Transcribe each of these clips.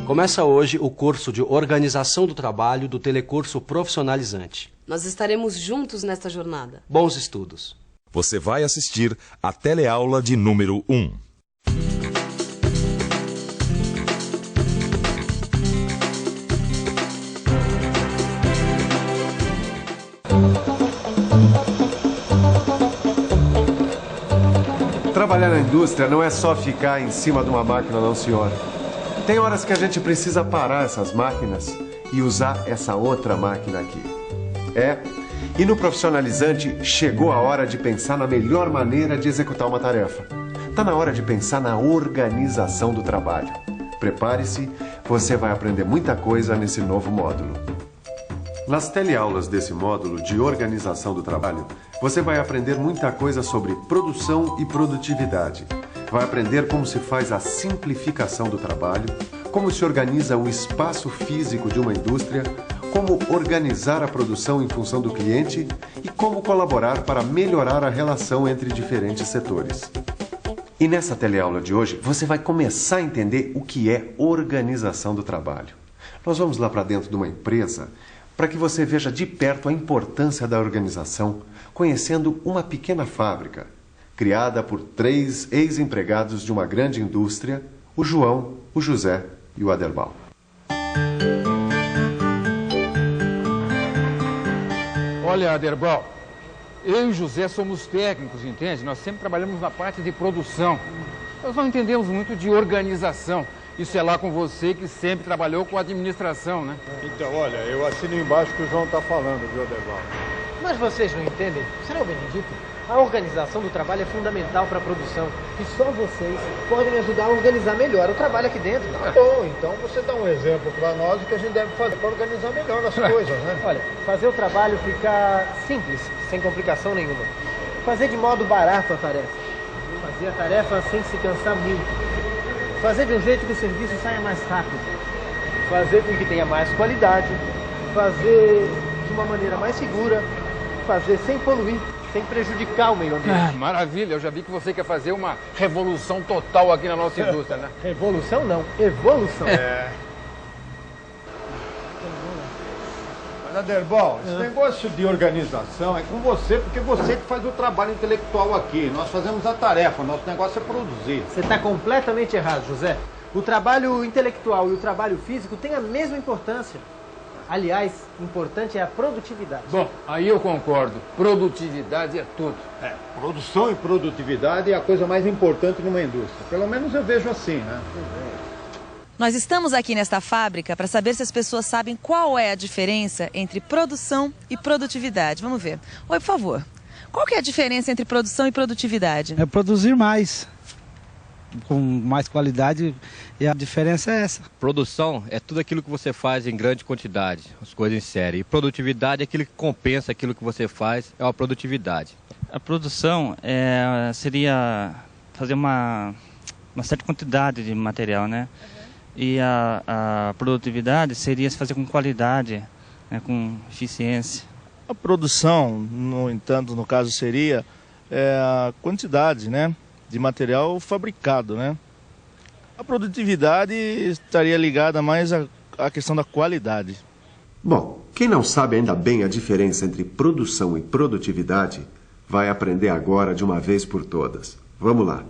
Começa hoje o curso de Organização do Trabalho do Telecurso Profissionalizante. Nós estaremos juntos nesta jornada. Bons estudos. Você vai assistir a teleaula de número 1. Trabalhar na indústria não é só ficar em cima de uma máquina, não, senhor. Tem horas que a gente precisa parar essas máquinas e usar essa outra máquina aqui. E no Profissionalizante chegou a hora de pensar na melhor maneira de executar uma tarefa. Está na hora de pensar na organização do trabalho. Prepare-se, você vai aprender muita coisa nesse novo módulo. Nas teleaulas desse módulo de organização do trabalho, você vai aprender muita coisa sobre produção e produtividade. Vai aprender como se faz a simplificação do trabalho, como se organiza o espaço físico de uma indústria, como organizar a produção em função do cliente e como colaborar para melhorar a relação entre diferentes setores. E nessa teleaula de hoje, você vai começar a entender o que é organização do trabalho. Nós vamos lá para dentro de uma empresa para que você veja de perto a importância da organização, conhecendo uma pequena fábrica, criada por 3 ex-empregados de uma grande indústria, o João, o José e o Aderbal. Olha, Aderbal, eu e o José somos técnicos, entende? Nós sempre trabalhamos na parte de produção. Nós não entendemos muito de organização. Isso é lá com você que sempre trabalhou com administração, né? Então, olha, eu assino embaixo o que o João está falando, viu, Aderbal? Mas vocês não entendem? Senhor Benedito, a organização do trabalho é fundamental para a produção. E só vocês podem ajudar a organizar melhor o trabalho aqui dentro. Tá bom, então você dá um exemplo para nós do que a gente deve fazer para organizar melhor as coisas, né? Olha, fazer o trabalho ficar simples, sem complicação nenhuma. Fazer de modo barato a tarefa. Fazer a tarefa sem se cansar muito. Fazer de um jeito que o serviço saia mais rápido. Fazer com que tenha mais qualidade. Fazer de uma maneira mais segura. Fazer sem poluir, sem prejudicar o meio ambiente. Maravilha, eu já vi que você quer fazer uma revolução total aqui na nossa indústria, né? Revolução não, evolução. Mas, Aderbal, esse negócio de organização é com você, porque você que faz o trabalho intelectual aqui. Nós fazemos a tarefa, nosso negócio é produzir. Você está completamente errado, José. O trabalho intelectual e o trabalho físico têm a mesma importância. Aliás, importante é a produtividade. Bom, aí eu concordo. Produtividade é tudo. Produção e produtividade é a coisa mais importante numa indústria. Pelo menos eu vejo assim, né? Nós estamos aqui nesta fábrica para saber se as pessoas sabem qual é a diferença entre produção e produtividade. Vamos ver. Oi, por favor. Qual que é a diferença entre produção e produtividade? É produzir mais, com mais qualidade, e a diferença é essa. Produção é tudo aquilo que você faz em grande quantidade, as coisas em série. E produtividade é aquilo que compensa aquilo que você faz, é a produtividade. A produção seria fazer uma certa quantidade de material, né? E a produtividade seria se fazer com qualidade, né? Com eficiência. A produção, no entanto, no caso seria a quantidade, né, de material fabricado, né? A produtividade estaria ligada mais à questão da qualidade. Bom, quem não sabe ainda bem a diferença entre produção e produtividade, vai aprender agora de uma vez por todas. Vamos lá.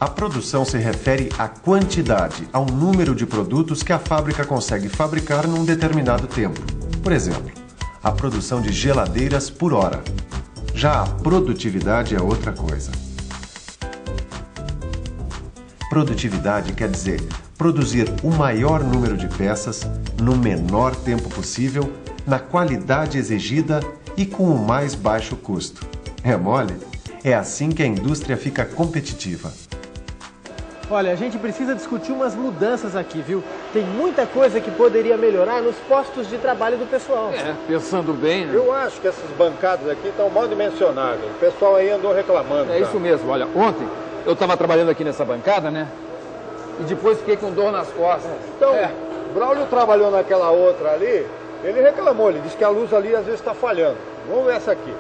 A produção se refere à quantidade, ao número de produtos que a fábrica consegue fabricar num determinado tempo. Por exemplo, a produção de geladeiras por hora. Já a produtividade é outra coisa. Produtividade quer dizer produzir o maior número de peças no menor tempo possível, na qualidade exigida e com o mais baixo custo. É mole? É assim que a indústria fica competitiva. Olha, a gente precisa discutir umas mudanças aqui, viu? Tem muita coisa que poderia melhorar nos postos de trabalho do pessoal. Pensando bem, né? Eu acho que essas bancadas aqui estão mal dimensionadas. O pessoal aí andou reclamando. É isso mesmo. Olha, ontem eu estava trabalhando aqui nessa bancada, né? E depois fiquei com dor nas costas. Então, Braulio trabalhou naquela outra ali, ele reclamou, ele disse que a luz ali às vezes está falhando. Vamos ver essa aqui.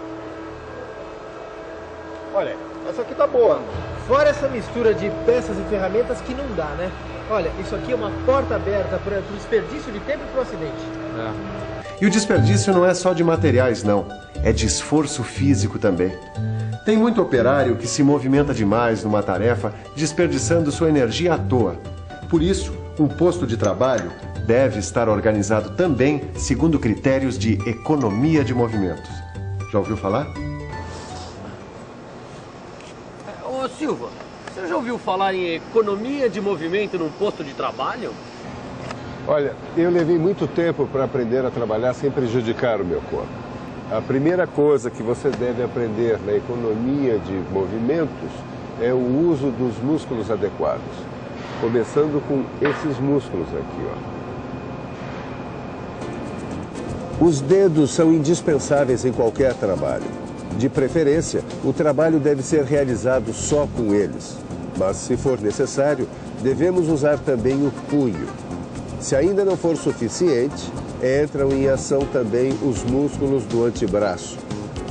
Olha, essa aqui tá boa. Fora essa mistura de peças e ferramentas que não dá, né? Olha, isso aqui é uma porta aberta para o desperdício de tempo e para o acidente. E o desperdício não é só de materiais, não. É de esforço físico também. Tem muito operário que se movimenta demais numa tarefa, desperdiçando sua energia à toa. Por isso, um posto de trabalho deve estar organizado também segundo critérios de economia de movimentos. Já ouviu falar? Ô Silva, você já ouviu falar em economia de movimento num posto de trabalho? Olha, eu levei muito tempo para aprender a trabalhar sem prejudicar o meu corpo. A primeira coisa que você deve aprender na economia de movimentos é o uso dos músculos adequados. Começando com esses músculos aqui, ó. Os dedos são indispensáveis em qualquer trabalho. De preferência, o trabalho deve ser realizado só com eles. Mas, se for necessário, devemos usar também o punho. Se ainda não for suficiente, entram em ação também os músculos do antebraço.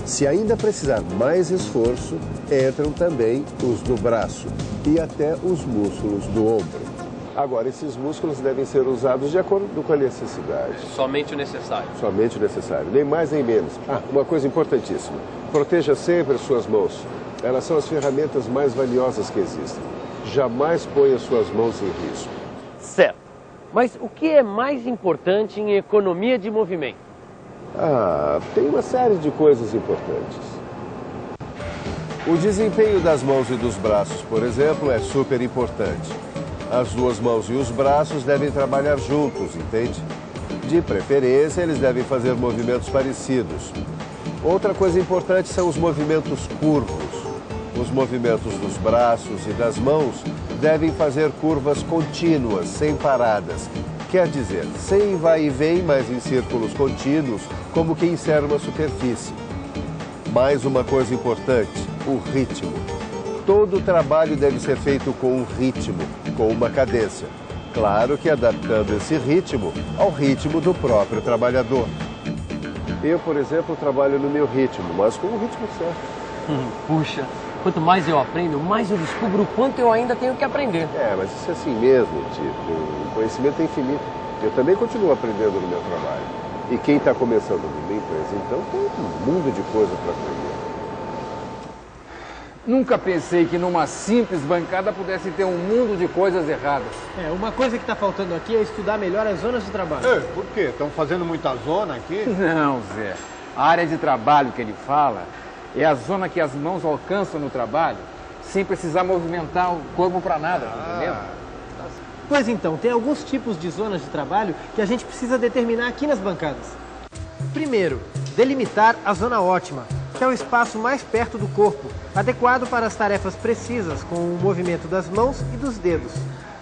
Se ainda precisar mais esforço, entram também os do braço e até os músculos do ombro. Agora, esses músculos devem ser usados de acordo com a necessidade. Somente o necessário. Somente o necessário, nem mais nem menos. Uma coisa importantíssima. Proteja sempre as suas mãos. Elas são as ferramentas mais valiosas que existem. Jamais ponha suas mãos em risco. Certo. Mas o que é mais importante em economia de movimento? Tem uma série de coisas importantes. O desempenho das mãos e dos braços, por exemplo, é super importante. As duas mãos e os braços devem trabalhar juntos, entende? De preferência, eles devem fazer movimentos parecidos. Outra coisa importante são os movimentos curvos. Os movimentos dos braços e das mãos devem fazer curvas contínuas, sem paradas. Quer dizer, sem vai e vem, mas em círculos contínuos, como quem insere uma superfície. Mais uma coisa importante, o ritmo. Todo o trabalho deve ser feito com um ritmo, com uma cadência. Claro que adaptando esse ritmo ao ritmo do próprio trabalhador. Eu, por exemplo, trabalho no meu ritmo, mas com o ritmo certo. Puxa, quanto mais eu aprendo, mais eu descubro o quanto eu ainda tenho que aprender. Mas isso é assim mesmo, Tito. O conhecimento é infinito. Eu também continuo aprendendo no meu trabalho. E quem está começando numa empresa, então, tem um mundo de coisa para aprender. Nunca pensei que numa simples bancada pudesse ter um mundo de coisas erradas. Uma coisa que está faltando aqui é estudar melhor as zonas de trabalho. Por quê? Estão fazendo muita zona aqui? Não, Zé. A área de trabalho que ele fala é a zona que as mãos alcançam no trabalho sem precisar movimentar o corpo para nada, entendeu? Pois então, tem alguns tipos de zonas de trabalho que a gente precisa determinar aqui nas bancadas. Primeiro, delimitar a zona ótima, que é o espaço mais perto do corpo, adequado para as tarefas precisas, com o movimento das mãos e dos dedos.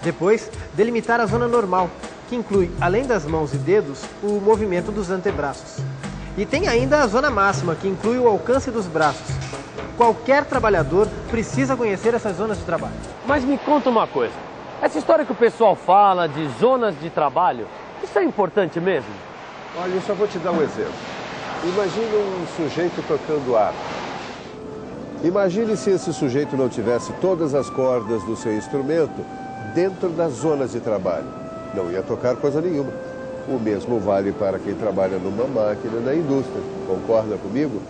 Depois, delimitar a zona normal, que inclui, além das mãos e dedos, o movimento dos antebraços. E tem ainda a zona máxima, que inclui o alcance dos braços. Qualquer trabalhador precisa conhecer essas zonas de trabalho. Mas me conta uma coisa, essa história que o pessoal fala de zonas de trabalho, isso é importante mesmo? Olha, eu só vou te dar um exemplo. Imagina um sujeito tocando harpa. Imagine se esse sujeito não tivesse todas as cordas do seu instrumento dentro das zonas de trabalho. Não ia tocar coisa nenhuma. O mesmo vale para quem trabalha numa máquina na indústria. Concorda comigo?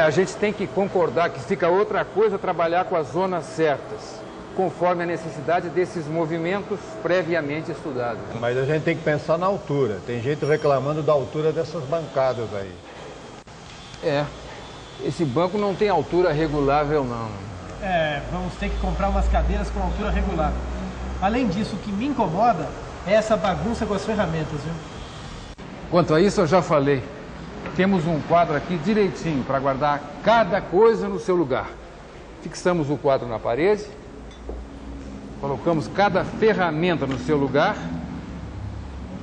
A gente tem que concordar que fica outra coisa trabalhar com as zonas certas, conforme a necessidade desses movimentos previamente estudados. Mas a gente tem que pensar na altura. Tem gente reclamando da altura dessas bancadas aí. Esse banco não tem altura regulável, não. Vamos ter que comprar umas cadeiras com altura regular. Além disso, o que me incomoda é essa bagunça com as ferramentas, viu? Quanto a isso, eu já falei. Temos um quadro aqui direitinho para guardar cada coisa no seu lugar. Fixamos o quadro na parede, colocamos cada ferramenta no seu lugar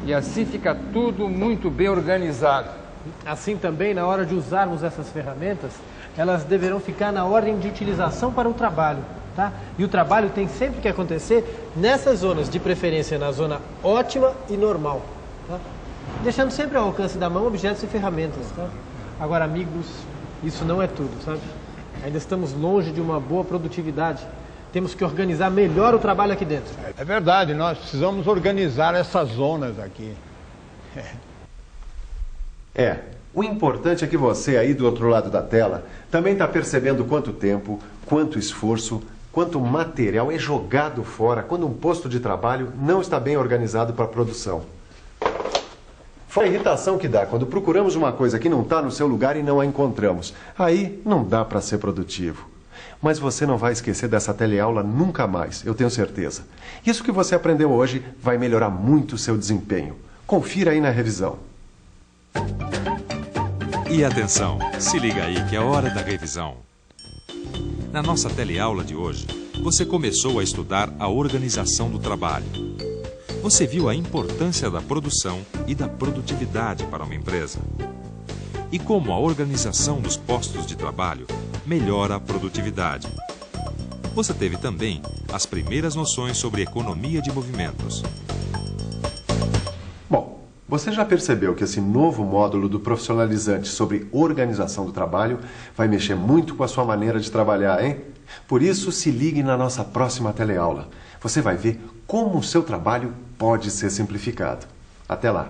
e assim fica tudo muito bem organizado. Assim também, na hora de usarmos essas ferramentas, elas deverão ficar na ordem de utilização para o trabalho, tá? E o trabalho tem sempre que acontecer nessas zonas, de preferência na zona ótima e normal, tá? deixando sempre ao alcance da mão objetos e ferramentas, tá? Agora, amigos, isso não é tudo, sabe? Ainda estamos longe de uma boa produtividade. Temos que organizar melhor o trabalho aqui dentro. É verdade, nós precisamos organizar essas zonas aqui. O importante é que você aí do outro lado da tela também está percebendo quanto tempo, quanto esforço, quanto material é jogado fora quando um posto de trabalho não está bem organizado para a produção. Foi a irritação que dá quando procuramos uma coisa que não está no seu lugar e não a encontramos. Aí não dá para ser produtivo. Mas você não vai esquecer dessa teleaula nunca mais, eu tenho certeza. Isso que você aprendeu hoje vai melhorar muito o seu desempenho. Confira aí na revisão. E atenção, se liga aí que é hora da revisão. Na nossa teleaula de hoje, você começou a estudar a organização do trabalho. Você viu a importância da produção e da produtividade para uma empresa. E como a organização dos postos de trabalho melhora a produtividade. Você teve também as primeiras noções sobre economia de movimentos. Bom, você já percebeu que esse novo módulo do profissionalizante sobre organização do trabalho vai mexer muito com a sua maneira de trabalhar, hein? Por isso, se ligue na nossa próxima teleaula. Você vai ver como o seu trabalho pode ser simplificado. Até lá!